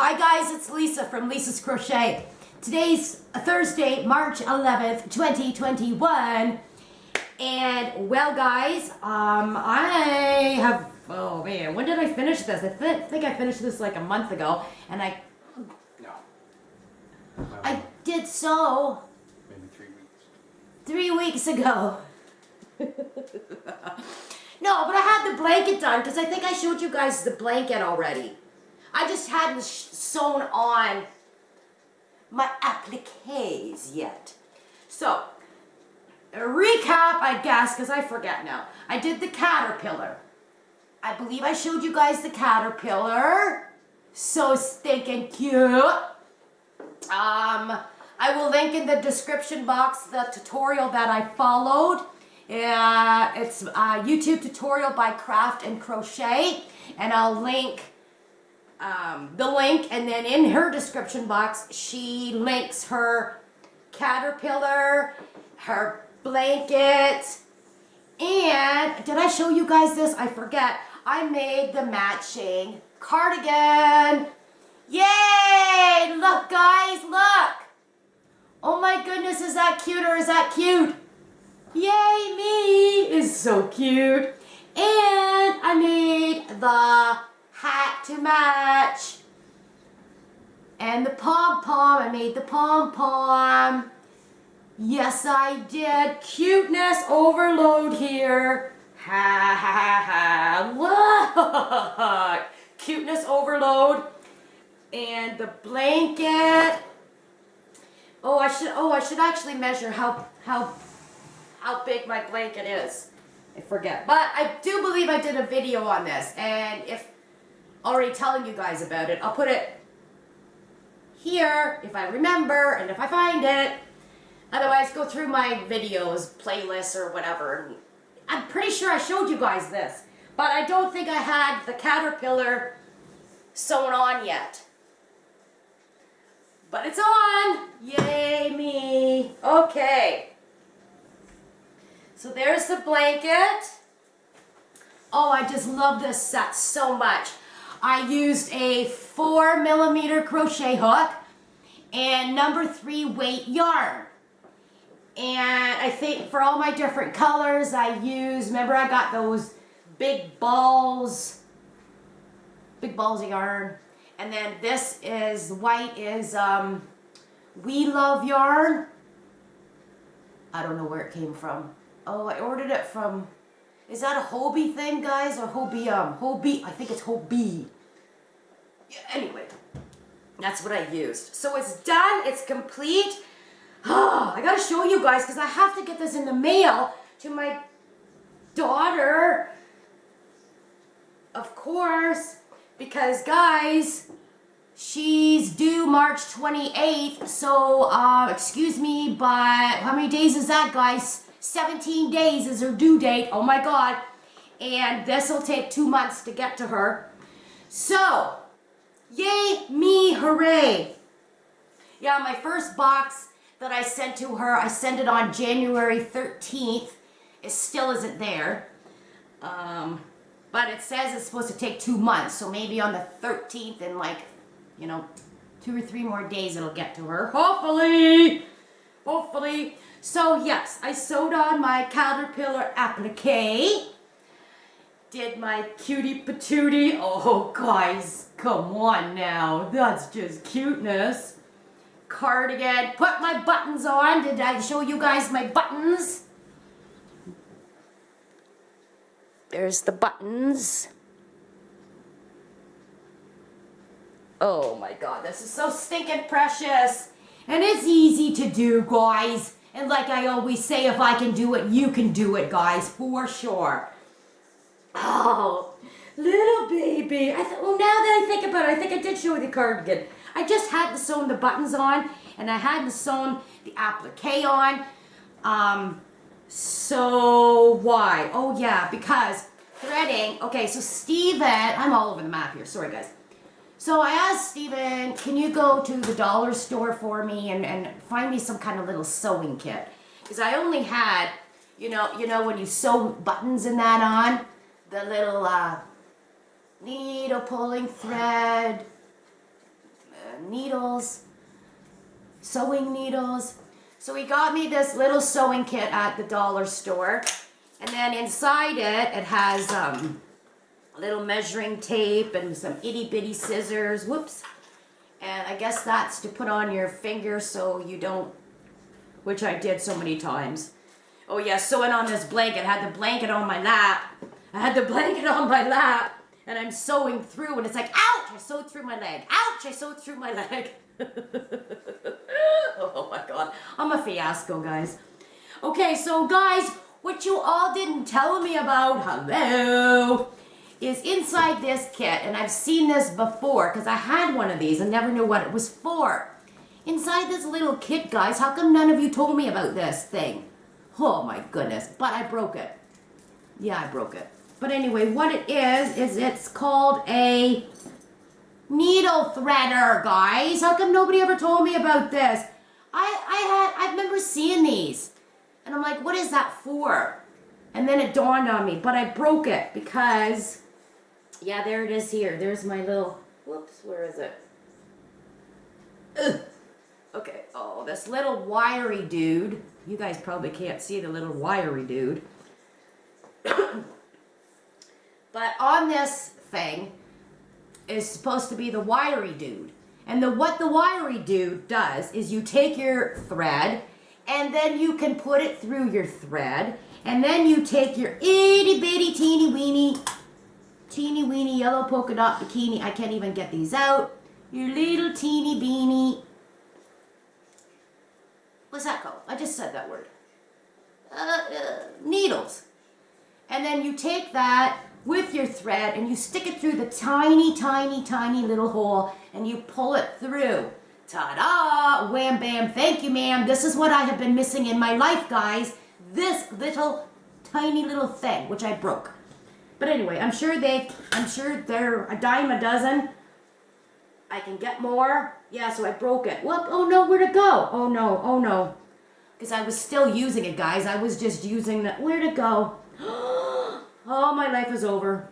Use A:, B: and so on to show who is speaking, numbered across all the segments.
A: Hi guys, it's Lisa from Lisa's Crochet. Today's Thursday, March 11th, 2021. And well guys, I have, oh man, when did I finish this? I think I finished this like a month ago. And I did so
B: maybe 3 weeks.
A: 3 weeks ago. No, but I had the blanket done because I think I showed you guys the blanket already. I just hadn't sewn on my appliques yet. So, a recap, I guess, because I forget now. I did the caterpillar. I believe I showed you guys the caterpillar. So stinking cute. I will link in the description box the tutorial that I followed. It's a YouTube tutorial by Craft and Crochet, and I'll link the link, and then in her description box she links her caterpillar, her blanket, and did I show you guys this? I forget. I made the matching cardigan. Yay! Look guys, look! Oh my goodness, is that cute or is that cute? Yay me! Is so cute. And I made the hat to match. And the pom-pom, I made the pom-pom. Yes, I did. Cuteness overload here. Ha ha ha. Look! Cuteness overload. And the blanket. Oh, I should actually measure how big my blanket is. I forget. But I do believe I did a video on this, and if already telling you guys about it, I'll put it here if I remember and if I find it. Otherwise, go through my videos, playlists or whatever. I'm pretty sure I showed you guys this, but I don't think I had the caterpillar sewn on yet. But it's on! Yay me! Okay. So there's the blanket. Oh, I just love this set so much. I used a 4mm crochet hook and number 3 weight yarn. And I think for all my different colors I used, remember I got those big balls of yarn. And then this is, white is We Love yarn. I don't know where it came from. Oh, I ordered it from, is that a Hobie thing, guys? Or Hobie, I think it's Hobie. Yeah, anyway, that's what I used. So it's done, it's complete. Oh, I gotta show you guys because I have to get this in the mail to my daughter. Of course, because guys, she's due March 28th. So, excuse me, but how many days is that, guys? 17 days is her due date. Oh my God. And this will take 2 months to get to her. So, yay me, hooray. Yeah, my first box that I sent to her, I sent it on January 13th. It still isn't there. But it says it's supposed to take 2 months. So maybe on the 13th in like, 2 or 3 more days it'll get to her. Hopefully. Hopefully. So yes, I sewed on my caterpillar applique. Did my cutie patootie. Oh guys, come on now. That's just cuteness. Cardigan. Put my buttons on. Did I show you guys my buttons? There's the buttons. Oh my God, this is so stinking precious. And it's easy to do, guys. And like I always say, if I can do it, you can do it, guys, for sure. Oh, little baby. Well, now that I think about it, I think I did show you the cardigan. I just hadn't sewn the buttons on, and I hadn't sewn the applique on. So why? Oh yeah, because threading. Okay, so Steven, I'm all over the map here. Sorry, guys. So I asked Steven, can you go to the dollar store for me and find me some kind of little sewing kit? Because I only had, you know when you sew buttons and that on, the little needle pulling thread, needles, sewing needles. So he got me this little sewing kit at the dollar store. And then inside it has a little measuring tape and some itty bitty scissors. Whoops. And I guess that's to put on your finger so you don't, which I did so many times. Oh yeah, sewing on this blanket. I had the blanket on my lap. And I'm sewing through and it's like, ouch, I sewed through my leg. Ouch, I sewed through my leg. Oh my God, I'm a fiasco, guys. Okay, so guys, what you all didn't tell me about, hello, is inside this kit, and I've seen this before because I had one of these and never knew what it was for. Inside this little kit, guys, how come none of you told me about this thing? Oh my goodness, but I broke it. Yeah, I broke it. But anyway, what it is it's called a needle threader, guys. How come nobody ever told me about this? I remember seeing these. And I'm like, what is that for? And then it dawned on me, but I broke it because, yeah, there it is here. There's my little, whoops, where is it? Ugh. Okay, oh, this little wiry dude. You guys probably can't see the little wiry dude. But on this thing is supposed to be the wiry dude. And what the wiry dude does is you take your thread and then you can put it through your thread and then you take your itty bitty teeny weeny yellow polka dot bikini. I can't even get these out. Your little teeny beanie. What's that called? I just said that word. Needles. And then you take that with your thread and you stick it through the tiny little hole and you pull it through. Ta-da! Wham bam, thank you ma'am. This is what I have been missing in my life, guys. This tiny little thing, which I broke. But anyway, I'm sure they're a dime a dozen. I can get more. Yeah, so I broke it. Whoop, oh no, where'd it go? Oh no. Because I was still using it, guys. I was just using the, where'd it go? Oh, my life is over.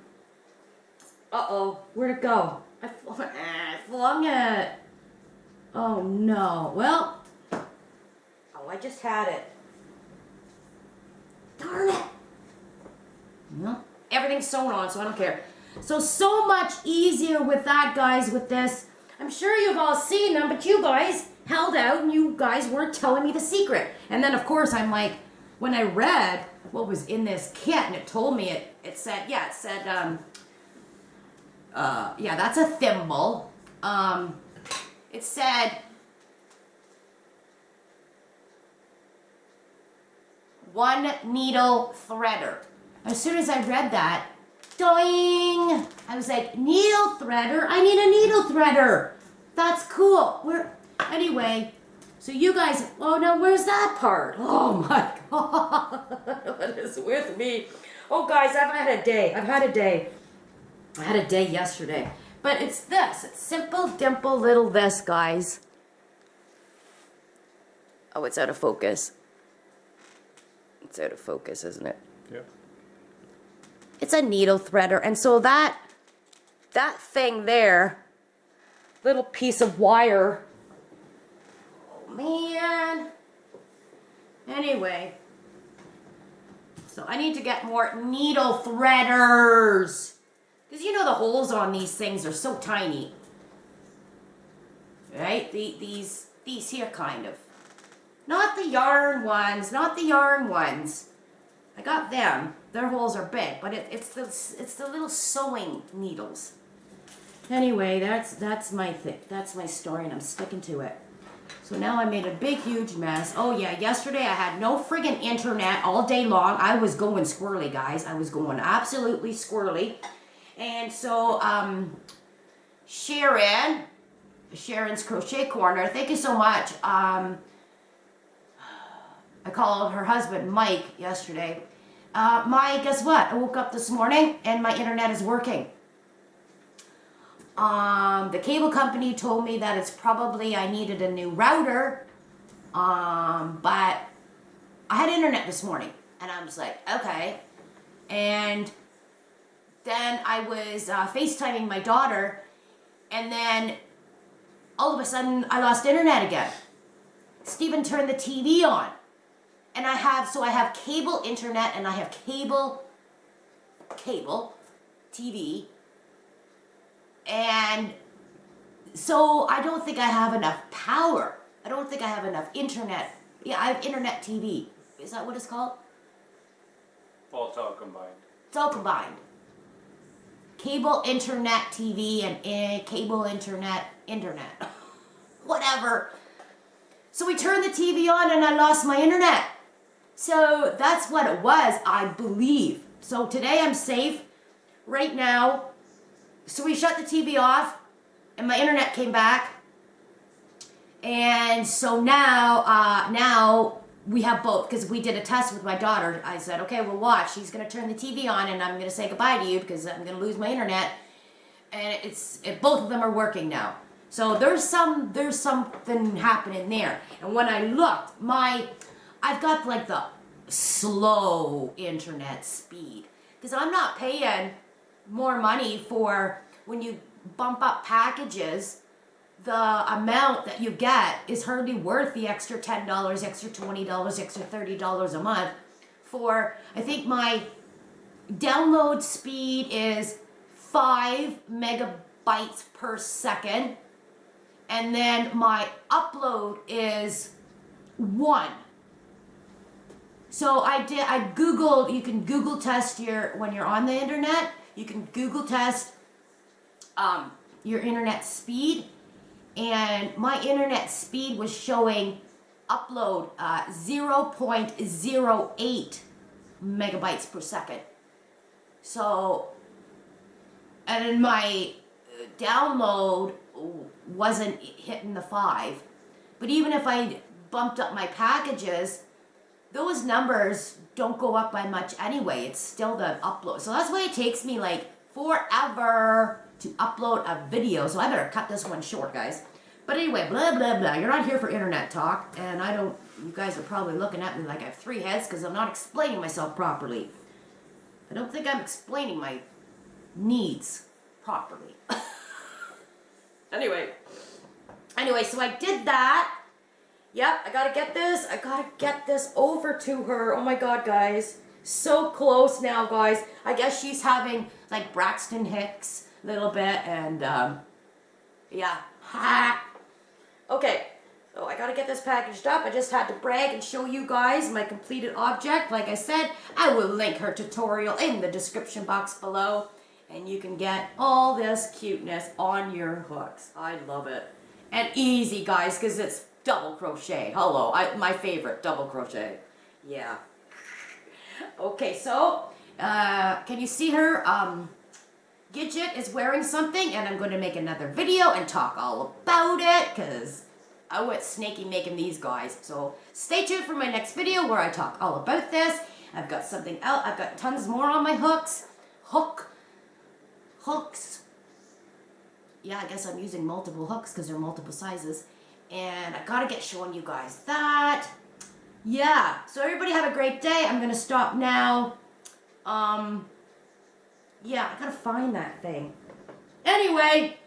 A: Uh-oh, where'd it go? I flung it. Oh no, well, oh, I just had it. Darn it. Well, everything's sewn on, so I don't care. So much easier with that, guys, with this. I'm sure you've all seen them, but you guys held out and you guys weren't telling me the secret. And then, of course, I'm like, when I read what was in this kit and it told me it said, yeah, that's a thimble. It said, one needle threader. As soon as I read that, doing, I was like, needle threader? I need a needle threader. That's cool. Anyway, so you guys, oh no, where's that part? Oh my God, what is with me? Oh guys, I've had a day. I had a day yesterday. But it's this, it's simple, dimple, little this, guys. Oh, it's out of focus. It's out of focus, isn't it?
B: Yeah.
A: It's a needle threader, and so that thing there, little piece of wire, oh man. Anyway, so I need to get more needle threaders, because you know the holes on these things are so tiny, right? These here kind of, not the yarn ones, I got them. Their holes are big, but it's the little sewing needles. Anyway, that's my thing. That's my story, and I'm sticking to it. So now I made a big, huge mess. Oh yeah, yesterday I had no friggin' internet all day long. I was going squirrely, guys. I was going absolutely squirrely. And so, Sharon's Crochet Corner, thank you so much. I called her husband, Mike, yesterday. Mike, guess what? I woke up this morning and my internet is working. The cable company told me that it's probably I needed a new router. But I had internet this morning and I was like, okay. And then I was FaceTiming my daughter, and then all of a sudden I lost internet again. Stephen turned the TV on. And I have cable internet and I have cable TV. And so I don't think I have enough power. I don't think I have enough internet. Yeah, I have internet TV. Is that what it's called?
B: Well, it's all combined.
A: It's all combined. Cable, internet, TV, and cable, internet. Whatever. So we turned the TV on and I lost my internet. So that's what it was, I believe. So today I'm safe. Right now. So we shut the TV off and my internet came back. And so now we have both, because we did a test with my daughter. I said, okay, we'll watch. She's going to turn the TV on and I'm going to say goodbye to you because I'm going to lose my internet. And both of them are working now. So there's something happening there. And when I looked, I've got like the slow internet speed. Because I'm not paying more money for, when you bump up packages, the amount that you get is hardly worth the extra $10, extra $20, extra $30 a month for, I think my download speed is 5 megabytes per second, and then my upload is 1. So I Googled, you can Google test when you're on the internet, you can Google test your internet speed. And my internet speed was showing upload 0.08 megabytes per second. So, and then my download wasn't hitting the 5. But even if I bumped up my packages, those numbers don't go up by much anyway. It's still the upload. So that's why it takes me like forever to upload a video. So I better cut this one short, guys. But anyway, blah, blah, blah. You're not here for internet talk. And you guys are probably looking at me like I have 3 heads because I'm not explaining myself properly. I don't think I'm explaining my needs properly. Anyway, so I did that. Yep, I gotta get this over to her. Oh my God, guys. So close now, guys. I guess she's having like Braxton Hicks a little bit, and yeah. Ha. Okay, so I gotta get this packaged up. I just had to brag and show you guys my completed object. Like I said, I will link her tutorial in the description box below, and you can get all this cuteness on your hooks. I love it. And easy, guys, because it's double crochet. Hello, my favorite, double crochet. Yeah. Okay, so can you see her? Gidget is wearing something, and I'm going to make another video and talk all about it because I went snaky making these guys. So stay tuned for my next video where I talk all about this. I've got something else. I've got tons more on my hooks. Hooks. Yeah, I guess I'm using multiple hooks because they're multiple sizes. And I gotta get showing you guys that. Yeah, so everybody have a great day. I'm gonna stop now. Yeah, I gotta find that thing. Anyway,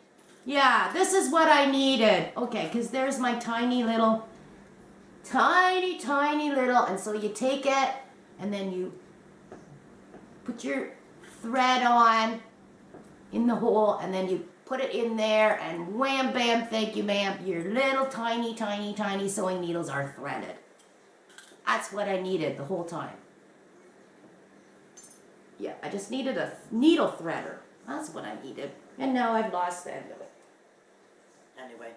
A: yeah, this is what I needed. Okay, because there's my tiny little, and so you take it, and then you put your thread on in the hole, and then you put it in there, and wham, bam, thank you, ma'am. Your little tiny sewing needles are threaded. That's what I needed the whole time. Yeah, I just needed a needle threader. That's what I needed. And now I've lost the end of it. Anyway.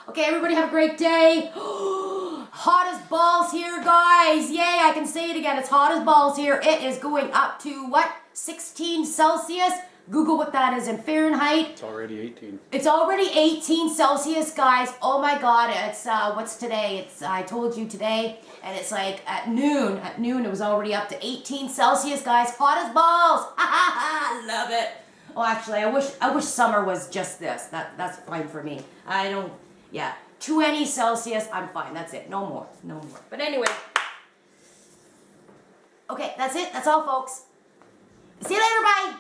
A: Okay, everybody have a great day. Hot as balls here, guys. Yay, I can say it again. It's hot as balls here. It is going up to, what, 16 Celsius? Google what that is in Fahrenheit.
B: It's already 18.
A: It's already 18 Celsius, guys. Oh my God, it's, what's today? I told you today, and it's like at noon. At noon, it was already up to 18 Celsius, guys. Hot as balls. Ha ha ha, love it. Oh, actually, I wish summer was just this. That's fine for me. I don't, yeah. 20 Celsius, I'm fine. That's it. No more. No more. But anyway. Okay, that's it. That's all, folks. See you later. Bye.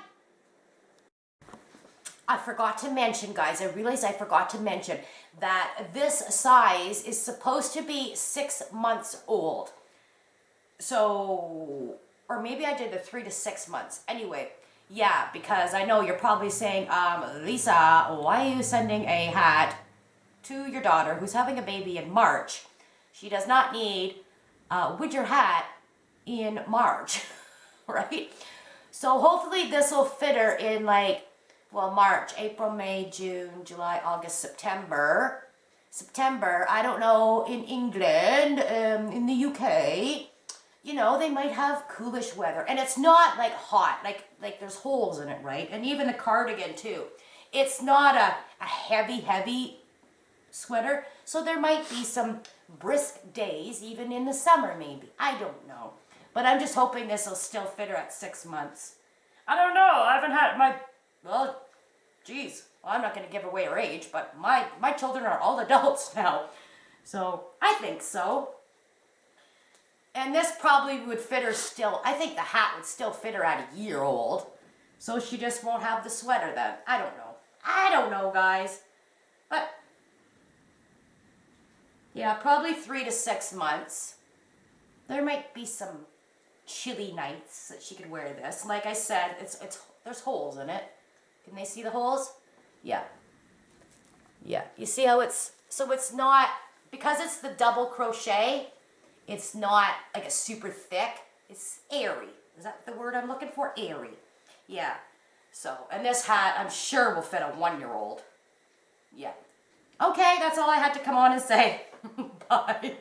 A: I forgot to mention, guys, I realized I forgot to mention that this size is supposed to be 6 months old. So, or maybe I did the 3 to 6 months. Anyway, yeah, because I know you're probably saying, Lisa, why are you sending a hat to your daughter who's having a baby in March? She does not need a winter hat in March, right? So hopefully this will fit her in like, well, March, April, May, June, July, August, September. September, I don't know, in England, in the UK, you know, they might have coolish weather. And it's not like hot, like there's holes in it, right? And even the cardigan too. It's not a heavy sweater. So there might be some brisk days, even in the summer maybe. I don't know. But I'm just hoping this will still fit her at 6 months. I don't know. I haven't had my, well, geez. Well, I'm not going to give away her age, but my children are all adults now. So I think so. And this probably would fit her still. I think the hat would still fit her at a year old. So she just won't have the sweater then. I don't know. I don't know, guys. But, yeah, probably 3 to 6 months. There might be some chilly nights that she could wear this. Like I said, there's holes in it. Can they see the holes? Yeah. Yeah. You see how so it's not, because it's the double crochet, it's not like a super thick. It's airy. Is that the word I'm looking for? Airy. Yeah. So, and this hat, I'm sure will fit a 1-year-old. Yeah. Okay, that's all I had to come on and say. Bye.